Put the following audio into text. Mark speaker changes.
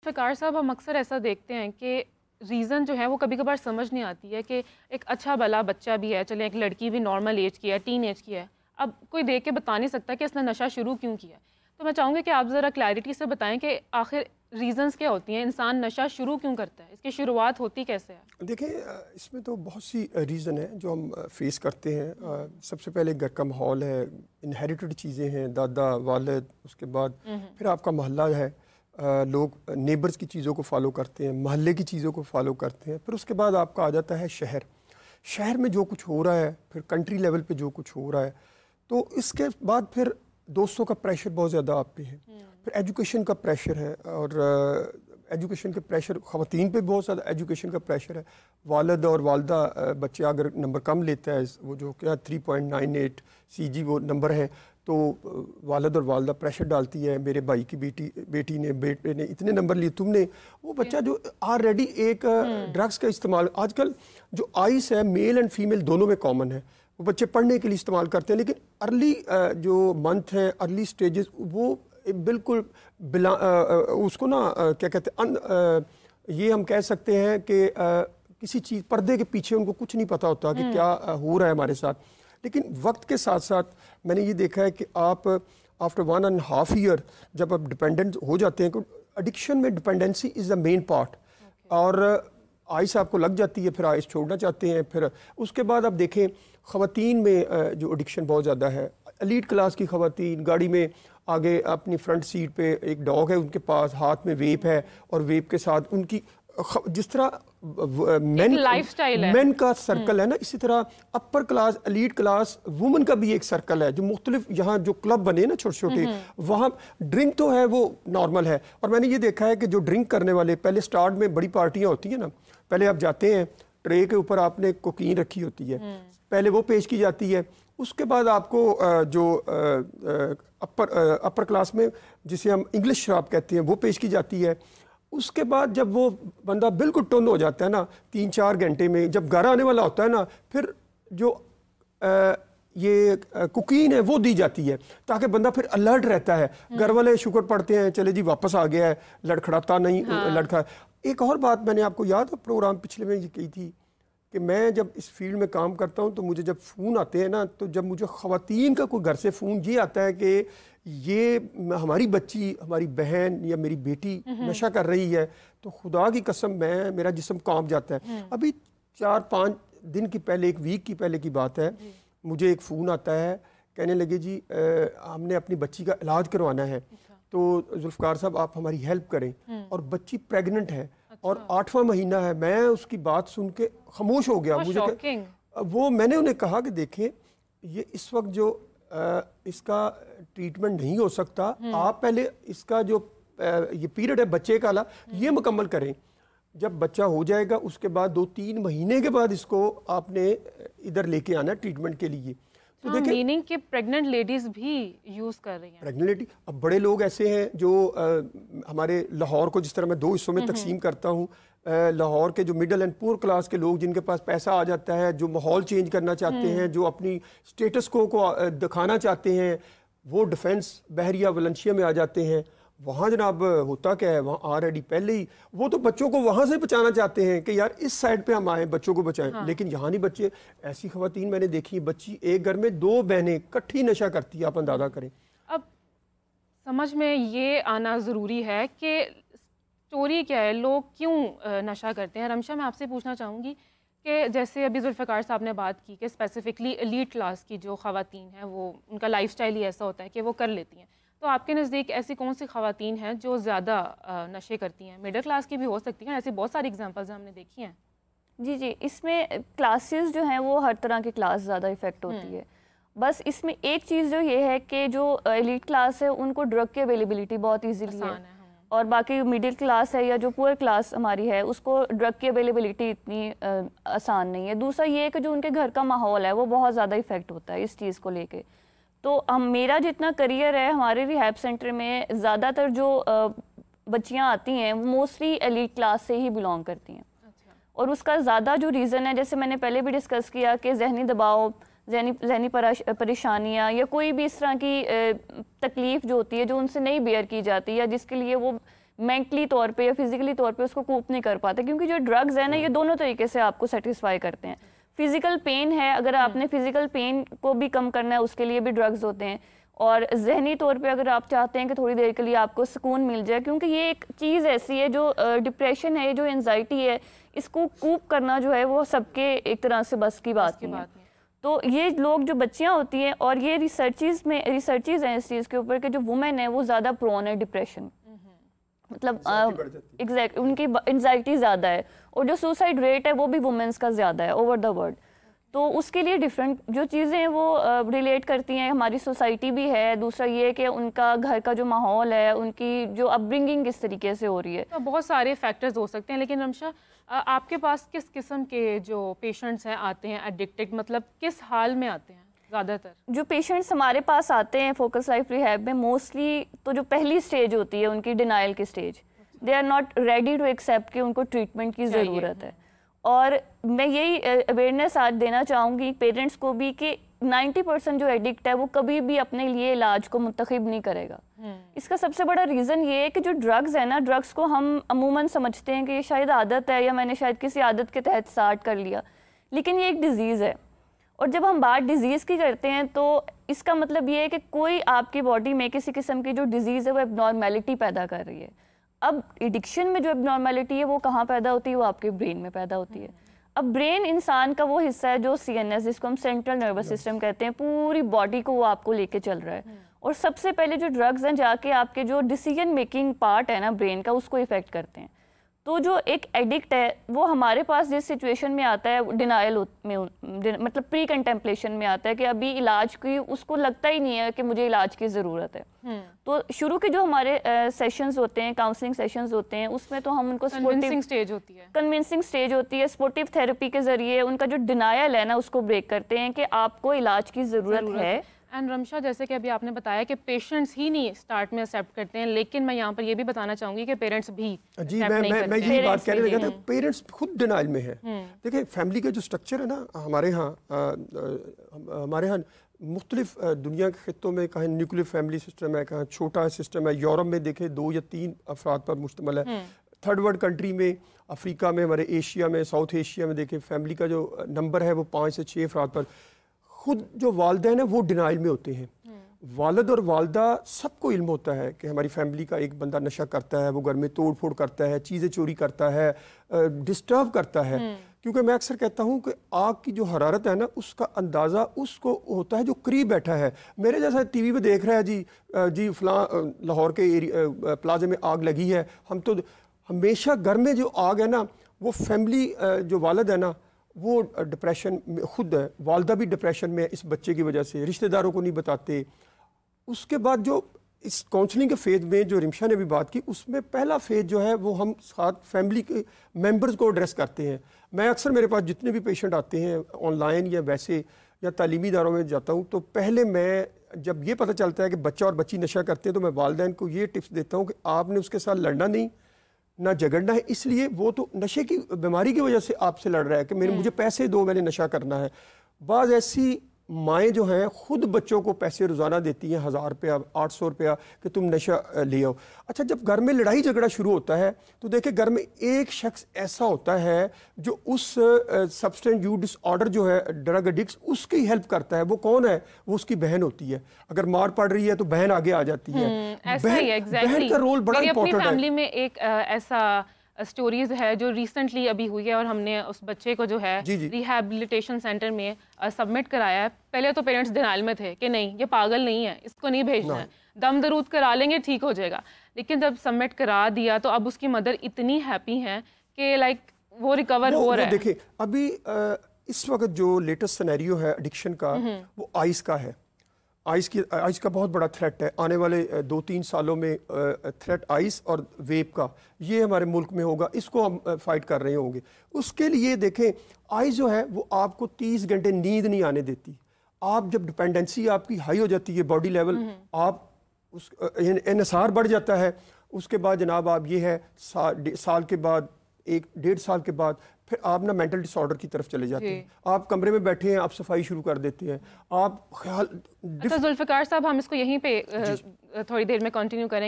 Speaker 1: जुल्फ़िकार साहब, हम अक्सर ऐसा देखते हैं कि रीज़न जो है वो कभी कभार समझ नहीं आती है कि एक अच्छा भला बच्चा भी है, चले एक लड़की भी नॉर्मल एज की है, टीन एज की है, अब कोई देख के बता नहीं सकता कि इसने नशा शुरू क्यों किया। तो मैं चाहूँगी कि आप ज़रा क्लैरिटी से बताएं कि आखिर रीजंस क्या होती हैं, इंसान नशा शुरू क्यों करता है, इसकी शुरुआत होती कैसे है?
Speaker 2: देखिए, इसमें तो बहुत सी रीज़न है जो हम फेस करते हैं। सबसे पहले घर का माहौल है, इनहेरिटेड चीज़ें हैं, दादा वालिद, उसके बाद फिर आपका मोहल्ला है, लोग नेबर्स की चीज़ों को फॉलो करते हैं, मोहल्ले की चीज़ों को फॉलो करते हैं, फिर उसके बाद आपका आ जाता है शहर। शहर में जो कुछ हो रहा है, फिर कंट्री लेवल पे जो कुछ हो रहा है, तो इसके बाद फिर दोस्तों का प्रेशर बहुत ज़्यादा आप पे है, फिर एजुकेशन का प्रेशर है, और एजुकेशन के प्रेशर ख़वातीन पे बहुत ज़्यादा एजुकेशन का प्रेशर है। वालिद और वालदा, बच्चे अगर नंबर कम लेता है, वो जो क्या 3.98 CG वो नंबर है, तो वालिद और वालदा प्रेशर डालती है, मेरे भाई की बेटे ने इतने नंबर लिए, तुमने। वो बच्चा जो ऑलरेडी एक ड्रग्स का इस्तेमाल, आजकल जो आइस है मेल एंड फीमेल दोनों में कॉमन है, वो बच्चे पढ़ने के लिए इस्तेमाल करते हैं, लेकिन अर्ली जो मंथ है, अर्ली स्टेजेस, वो बिल्कुल उसको ना क्या कहते हैं, ये हम कह सकते हैं कि किसी चीज़ पर्दे के पीछे उनको कुछ नहीं पता होता कि क्या हो रहा है हमारे साथ। लेकिन वक्त के साथ साथ मैंने ये देखा है कि आप आफ्टर 1.5 ईयर जब आप डिपेंडेंट हो जाते हैं, एडिक्शन में dependency is the main part, और आइस आपको लग जाती है, फिर आइस छोड़ना चाहते हैं, फिर उसके बाद आप देखें ख़वातीन में जो एडिक्शन बहुत ज़्यादा है। एलीट क्लास की ख़वातीन गाड़ी में आगे अपनी फ्रंट सीट पे एक डॉग है उनके पास, हाथ में वेप है, और वेप के साथ उनकी जिस तरह मेन का सर्कल है ना, इसी तरह upper class elite class women का भी एक सर्कल है, जो मुख्तलिफ यहाँ जो क्लब बने ना छोटे छोटे, वहाँ ड्रिंक तो है वो नॉर्मल है। और मैंने ये देखा है कि जो ड्रिंक करने वाले, पहले स्टार्ट में बड़ी पार्टियाँ होती हैं ना, पहले आप जाते हैं, ट्रे के ऊपर आपने कोकीन रखी होती है, पहले वो पेश की जाती है, उसके बाद आपको जो अपर क्लास में जिसे हम इंग्लिश शराब कहते हैं वो पेश की जाती है। उसके बाद जब वो बंदा बिल्कुल टोन हो जाता है ना, 3-4 घंटे में, जब घर आने वाला होता है ना, फिर जो ये कुकीन है वो दी जाती है, ताकि बंदा फिर अलर्ट रहता है। घर वाले शुक्र पढ़ते हैं, चले जी वापस आ गया है, लड़खड़ाता नहीं। लड़खड़ा एक और बात मैंने आपको याद है प्रोग्राम पिछले में ये कही थी कि मैं जब इस फील्ड में काम करता हूं, तो मुझे जब फ़ोन आते हैं ना, तो जब मुझे ख़वातीन का कोई घर से फ़ोन ये आता है कि ये हमारी बच्ची, हमारी बहन या मेरी बेटी नशा कर रही है, तो खुदा की कसम मेरा जिस्म कांप जाता है। अभी 4-5 दिन की पहले, एक वीक की पहले की बात है, मुझे एक फ़ोन आता है, कहने लगे जी हमने अपनी बच्ची का इलाज करवाना है, तो जुल्फ़िकार साहब आप हमारी हेल्प करें, और बच्ची प्रेग्नेंट है और 8वां महीना है। मैं उसकी बात सुन के खामोश हो गया। मुझे वो मैंने उन्हें कहा कि देखें, ये इस वक्त जो इसका ट्रीटमेंट नहीं हो सकता, आप पहले इसका जो ये पीरियड है बच्चे का ये मुकम्मल करें। जब बच्चा हो जाएगा उसके बाद 2-3 महीने के बाद इसको आपने इधर लेके आना ट्रीटमेंट के लिए।
Speaker 1: तो देखिए, मीनिंग कि प्रेग्नेंट लेडीज भी यूज कर रही हैं।
Speaker 2: प्रेग्नेंट लेडी, अब बड़े लोग ऐसे हैं जो हमारे लाहौर को जिस तरह मैं 2 हिस्सों में तकसीम करता हूँ, लाहौर के जो मिडिल एंड पुअर क्लास के लोग, जिनके पास पैसा आ जाता है, जो माहौल चेंज करना चाहते हैं, जो अपनी स्टेटस को दिखाना चाहते हैं, वो डिफेंस बहरिया वलेंशिया में आ जाते हैं। वहाँ जनाब होता क्या है, वहाँ ऑलरेडी पहले ही वो तो बच्चों को वहाँ से बचाना चाहते हैं कि यार इस साइड पे हम आए, बच्चों को बचाएं। लेकिन यहाँ नहीं बच्चे, ऐसी ख़वातीन मैंने देखी, बच्ची एक घर में 2 बहनें इकट्ठी नशा करती है, आप अंदाज़ा करें।
Speaker 1: अब समझ में ये आना ज़रूरी है कि स्टोरी क्या है, लोग क्यों नशा करते हैं। रमशा, मैं आपसे पूछना चाहूँगी कि जैसे अभी जुल्फ़िकार साहब ने बात की कि स्पेसिफिकली एलीट क्लास की जो ख़वातीन हैं, वो उनका लाइफस्टाइल ही ऐसा होता है कि वो कर लेती हैं, तो आपके नज़दीक ऐसी कौन सी ख़वातीन हैं जो ज़्यादा नशे करती हैं? मिडिल क्लास की भी हो सकती हैं, ऐसी बहुत सारी एग्जांपल्स हमने देखी हैं।
Speaker 3: जी, इसमें क्लासेस जो हैं वो हर तरह की क्लास ज़्यादा इफ़ेक्ट होती है। बस इसमें एक चीज़ जो ये है कि जो एलीट क्लास है उनको ड्रग की अवेलेबिलिटी बहुत ईजीली है, और बाकी मिडिल क्लास है या जो पुअर क्लास हमारी है, उसको ड्रग की अवेलेबिलिटी इतनी आसान नहीं है। दूसरा ये है कि जो उनके घर का माहौल है वो बहुत ज़्यादा इफ़ेक्ट होता है इस चीज़ को लेके। तो मेरा जितना करियर है, हमारे रिहैब सेंटर में ज़्यादातर जो बच्चियां आती हैं वो मोस्टली एलीट क्लास से ही बिलोंग करती हैं। और उसका ज़्यादा जो रीज़न है, जैसे मैंने पहले भी डिस्कस किया कि जहनी दबाव, जहनी परेशानियाँ या कोई भी इस तरह की तकलीफ़ जो होती है जो उनसे नहीं बेयर की जाती या जिसके लिए वो मेंटली तौर पे या फिजिकली तौर पे उसको कोप नहीं कर पाता, क्योंकि जो ड्रग्स है ना ये दोनों तरीके से आपको सेटिस्फाई करते हैं। फिजिकल पेन है, अगर आपने फिजिकल पेन को भी कम करना है उसके लिए भी ड्रग्स होते हैं, और जहनी तौर पे अगर आप चाहते हैं कि थोड़ी देर के लिए आपको सुकून मिल जाए, क्योंकि ये एक चीज़ ऐसी है जो डिप्रेशन है, जो एंजाइटी है, इसको कूप करना जो है वो सबके एक तरह से बस की बात नहीं है। तो ये लोग जो बच्चियां होती हैं, और ये रिसर्चेज हैं इस चीज़ के ऊपर कि जो वुमेन है वो ज़्यादा प्रोन है डिप्रेशन, मतलब एग्जैक्ट उनकी एंजाइटी ज़्यादा है, और जो सुसाइड रेट है वो भी वुमेन्स का ज़्यादा है ओवर द वर्ल्ड। तो उसके लिए डिफरेंट जो चीज़ें हैं वो रिलेट करती हैं, हमारी सोसाइटी भी है, दूसरा ये कि उनका घर का जो माहौल है, उनकी जो अपब्रिंगिंग किस तरीके से हो रही है,
Speaker 1: तो बहुत सारे फैक्टर्स हो सकते हैं। लेकिन रमशा, आपके पास किस किस्म के जो पेशेंट्स हैं आते हैं एडिक्टेड, मतलब किस हाल में आते हैं ज़्यादातर? जो
Speaker 3: पेशेंट्स हमारे पास आते हैं फोकस लाइफ रिहैब में मोस्टली, तो जो पहली स्टेज होती है उनकी डिनाइल की stage, they are not ready to accept कि उनको ट्रीटमेंट की ज़रूरत है। और मैं यही अवेयरनेस आज देना चाहूँगी पेरेंट्स को भी कि 90% जो एडिक्ट है वो कभी भी अपने लिए इलाज को मुंतखब नहीं करेगा। इसका सबसे बड़ा रीज़न ये है कि जो ड्रग्स है ना, ड्रग्स को हम अमूमन समझते हैं कि ये शायद आदत है, या मैंने शायद किसी आदत के तहत स्टार्ट कर लिया, लेकिन ये एक डिज़ीज़ है। और जब हम बात डिज़ीज़ की करते हैं तो इसका मतलब ये है कि कोई आपकी बॉडी में किसी किस्म की जो डिज़ीज़ है वो एबनॉर्मेलिटी पैदा कर रही है। अब एडिक्शन में जो एबनॉर्मेलिटी है वो कहाँ पैदा होती है? वो आपके ब्रेन में पैदा होती है। अब ब्रेन इंसान का वो हिस्सा है जो CNS, जिसको हम सेंट्रल नर्वस सिस्टम कहते हैं, पूरी बॉडी को वो आपको लेके चल रहा है। और सबसे पहले जो ड्रग्स हैं जाके आपके जो डिसीजन मेकिंग पार्ट है ना ब्रेन का, उसको इफेक्ट करते हैं। तो जो एक एडिक्ट है वो हमारे पास जिस सिचुएशन में आता है डिनायल में, मतलब प्री कंटेम्पलेशन में आता है कि अभी इलाज की उसको लगता ही नहीं है कि मुझे इलाज की ज़रूरत है। तो शुरू के जो हमारे सेशंस होते हैं, काउंसलिंग सेशंस होते हैं, उसमें तो हम उनको
Speaker 1: कन्विंसिंग
Speaker 3: स्टेज होती है, स्पोर्टिव थेरेपी के ज़रिए उनका जो डिनायल है ना उसको ब्रेक करते हैं कि आपको इलाज की ज़रूरत है।
Speaker 1: एंड रमशा, जैसे कि अभी आपने बताया कि पेशेंट्स ही नहीं स्टार्ट में एक्सेप्ट करते हैं, लेकिन मैं यहाँ पर ये भी बताना चाहूँगी कि पेरेंट्स भी
Speaker 2: जी मैं यही बात कहने लगा था, पेरेंट्स खुद डिनाइल में है। देखिए फैमिली का जो स्ट्रक्चर है ना हमारे यहाँ मुख्तलिफ दुनिया के खित्तों में, कहीं न्यूक्लियर फैमिली सिस्टम है, कहीं छोटा सिस्टम है। यूरोप में देखें 2 या 3 अफराद पर मुश्तमिल है। थर्ड वर्ल्ड कंट्री में, अफ्रीका में, हमारे एशिया में, साउथ एशिया में देखें फैमिली का जो नंबर है वो 5 से 6 अफराद पर। खुद जो वालिदैन है वो डिनाइल में होते हैं। वालिद और वालदा सबको इल्म होता है कि हमारी फैमिली का एक बंदा नशा करता है, वो घर में तोड़ फोड़ करता है, चीज़ें चोरी करता है, डिस्टर्ब करता है। क्योंकि मैं अक्सर कहता हूँ कि आग की जो हरारत है ना उसका अंदाज़ा उसको होता है जो करीब बैठा है। मेरे जैसा टीवी पे देख रहा है जी फलां लाहौर के प्लाजे में आग लगी है। हम तो हमेशा घर में जो आग है ना वो फैमिली जो वालिद है ना वो डिप्रेशन में खुद है, वालदा भी डिप्रेशन में है इस बच्चे की वजह से, रिश्तेदारों को नहीं बताते। उसके बाद जो इस काउंसलिंग के फेज़ में जो रिमशा ने भी बात की, उसमें पहला फेज़ जो है वो हम साथ फैमिली के मेंबर्स को एड्रेस करते हैं। मैं अक्सर मेरे पास जितने भी पेशेंट आते हैं ऑनलाइन या वैसे या तालीमी इदारों में जाता हूँ, तो पहले मैं जब ये पता चलता है कि बच्चा और बच्ची नशा करते हैं तो मैं वालिदैन को ये टिप्स देता हूँ कि आपने उसके साथ लड़ना नहीं, ना झगड़ना है। इसलिए वो तो नशे की बीमारी की वजह से आपसे लड़ रहा है कि मुझे पैसे दो, मैंने नशा करना है। बाज़ ऐसी माएँ जो हैं खुद बच्चों को पैसे रोज़ाना देती हैं, 1000 रुपया, 800 रुपया कि तुम नशा ले आओ। अच्छा, जब घर में लड़ाई झगड़ा शुरू होता है तो देखिए घर में एक शख्स ऐसा होता है जो उस सब्सटेंस यूज डिसऑर्डर जो है ड्रग एडिक्ट उसकी हेल्प करता है। वो कौन है? वो उसकी बहन होती है। अगर मार पड़ रही है तो बहन आगे आ जाती है। बहन का रोल बड़ा इंपॉर्टेंट है।
Speaker 1: फैमिली में एक ऐसा स्टोरीज है जो रिसेंटली अभी हुई है और हमने उस बच्चे को जो है रिहैबिलिटेशन सेंटर में सबमिट कराया है। पहले तो पेरेंट्स डिनाइल में थे कि नहीं, ये पागल नहीं है, इसको नहीं भेजना है, दम दरूद करा लेंगे ठीक हो जाएगा। लेकिन जब सबमिट करा दिया तो अब उसकी मदर इतनी हैप्पी है कि लाइक वो रिकवर हो रहा है।
Speaker 2: देखिए अभी इस वक्त जो लेटेस्ट सिनेरियो है एडिक्शन का वो आइस का है। आइस का बहुत बड़ा थ्रेट है। आने वाले 2-3 सालों में थ्रेट आइस और वेप का ये हमारे मुल्क में होगा। इसको हम फाइट कर रहे होंगे। उसके लिए देखें आइस जो है वो आपको 30 घंटे नींद नहीं आने देती। आप जब डिपेंडेंसी आपकी हाई हो जाती है बॉडी लेवल, आप उस इन्हिसार बढ़ जाता है। उसके बाद जनाब आप ये है साल के बाद 1-1.5 साल के बाद फिर आप ना मेंटल डिसऑर्डर की तरफ चले जाते हैं। आप कमरे में बैठे हैं, आप सफाई शुरू कर देते हैं, आप ख्याल।
Speaker 1: अच्छा जुल्फ़िकार साहब, हम इसको यहीं पे थोड़ी देर में कंटिन्यू करें।